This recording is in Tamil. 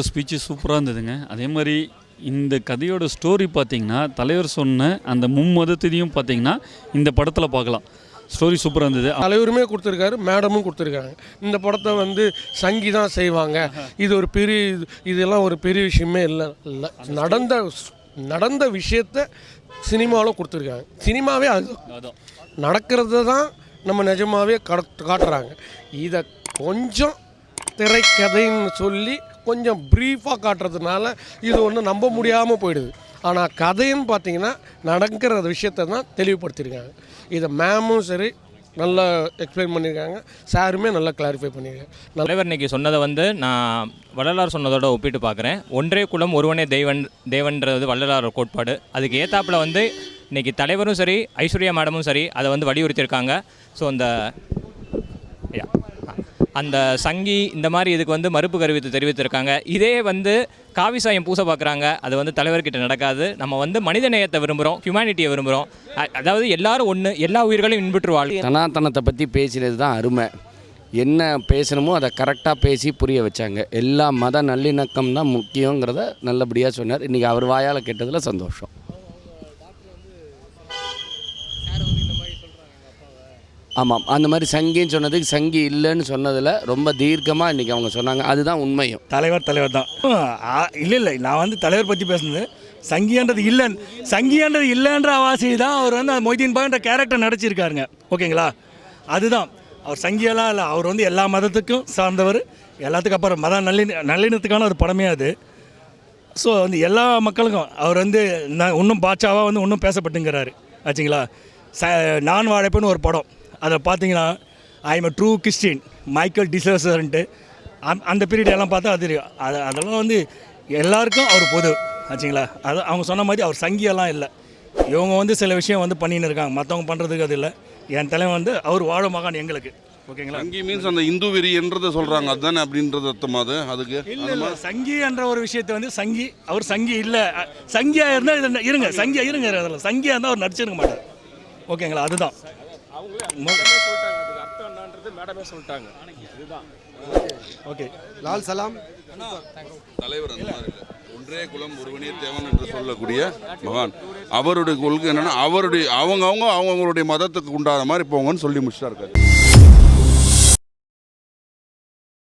ஸ்பீச்சு சூப்பராக இருந்ததுங்க. அதே மாதிரி இந்த கதையோட ஸ்டோரி பார்த்திங்கன்னா தலைவர் சொன்ன அந்த மும்மதத்தையும் பார்த்திங்கன்னா இந்த படத்தில் பார்க்கலாம். ஸ்டோரி சூப்பராக இருந்தது. தலைவருமே கொடுத்துருக்காரு, மேடமும் கொடுத்துருக்காங்க. இந்த படத்தை சங்கி தான் செய்வாங்க, இது ஒரு பெரிய இதெல்லாம் ஒரு பெரிய விஷயமே இல்லை. நடந்த விஷயத்த சினிமாவில் கொடுத்துருக்காங்க. சினிமாவே அது நடக்கிறது தான் நம்ம நிஜமாகவே காட்டுறாங்க. இதை கொஞ்சம் திரைக்கதைன்னு சொல்லி கொஞ்சம் ப்ரீஃபாக காட்டுறதுனால இது ஒன்றும் நம்ப முடியாமல் போயிடுது. ஆனால் கதைன்னு பார்த்தீங்கன்னா நடக்கிற விஷயத்தை தான் தெளிவுபடுத்தியிருக்காங்க. இதை மேமும் சரி நல்லா எக்ஸ்பிளைன் பண்ணியிருக்காங்க, சாருமே நல்லா கிளாரிஃபை பண்ணியிருக்காங்க. தலைவர் இன்றைக்கி சொன்னதை நான் வள்ளலார் சொன்னதோட ஒப்பிட்டு பார்க்குறேன். ஒன்றே குலம் ஒருவனே தேவன்றது வள்ளலார் கோட்பாடு. அதுக்கு ஏத்தாப்பில் இன்றைக்கி தலைவரும் சரி ஐஸ்வர்யா மேடமும் சரி அதை வலியுறுத்தியிருக்காங்க. ஸோ அந்த சங்கி இந்த மாதிரி இதுக்கு மறுப்பு கருவித்து தெரிவித்திருக்காங்க. இதே காவி சாயம் பூச பார்க்குறாங்க, அது தலைவர்கிட்ட நடக்காது. நம்ம மனித நேயத்தை விரும்புகிறோம், ஹியூமனிட்டியை விரும்புகிறோம். அதாவது எல்லாரும் ஒன்று, எல்லா உயிர்களையும் இன்புற்றுவாள். சனாதனத்தை பற்றி பேசினது தான் அருமை. என்ன பேசணுமோ அதை கரெக்டாக பேசி புரிய வச்சாங்க. எல்லா மத நல்லிணக்கம் தான் முக்கியங்கிறத நல்லபடியாக சொன்னார். இன்றைக்கி அவர் வாயால் கேட்டதில் சந்தோஷம். ஆமாம், அந்த மாதிரி சங்கின்னு சொன்னதுக்கு சங்கி இல்லைன்னு சொன்னதில் ரொம்ப தீர்க்கமாக இன்றைக்கி அவங்க சொன்னாங்க. அதுதான் உண்மையும். தலைவர் தான். இல்லை நான் தலைவர் பற்றி பேசுனது சங்கின்றது இல்லைன்ற வாசி தான் அவர் அந்த மொய்தீன் பாய்ன்ற கேரக்டர் நடிச்சிருக்காருங்க. ஓகேங்களா? அதுதான் அவர் சங்கியெல்லாம் இல்லை. அவர் எல்லா மதத்துக்கும் சார்ந்தவர், எல்லாத்துக்கும் அப்புறம் மத நல்லிணத்துக்கான ஒரு படமே அது. ஸோ எல்லா மக்களுக்கும் அவர் இன்னும் பாட்சாவாக இன்னும் பேசப்பட்டுங்கிறாரு. ஆச்சுங்களா? நான் வாழைப்புன்னு ஒரு படம், அதை பார்த்தீங்கன்னா I am true Christine Michael டிசர்ன்ட்டு அந்த பீரியட் எல்லாம் பார்த்தா அது அதெல்லாம் எல்லாருக்கும் அவர் பொது. ஆச்சுங்களா? அது அவங்க சொன்ன மாதிரி அவர் சங்கியெல்லாம் இல்லை. இவங்க சில விஷயம் பண்ணின்னு இருக்காங்க, மற்றவங்க பண்ணுறதுக்கு அது இல்லை. என் தலைவன் அவர் வாழ மகான் எங்களுக்கு. ஓகேங்களா? சங்கி மீன்ஸ் அந்த இந்து வெறின்றதை சொல்கிறாங்க, அதுதானே அப்படின்றது அர்த்தமாது. அதுக்கு இல்லை சங்கி என்ற ஒரு விஷயத்தை சங்கி அவர் சங்கி இல்லை, சங்கியாக இருந்தால் இருங்க, சங்கியாக இருங்க, அதில் சங்கியாக இருந்தால் அவர் நடிச்சிருக்க மாட்டார். ஓகேங்களா? அதுதான் ஓகே. லால் சலாம் தலைவர் அந்த மாதிரி இல்லை. ஒன்றே குலம் ஒருவனே தேவன் என்று சொல்லக்கூடிய மகான். அவருடைய கொள்கை என்னன்னா அவங்களுடைய மதத்துக்கு உண்டான மாதிரி போங்கன்னு சொல்லி முடிச்சுட்டா இருக்காரு.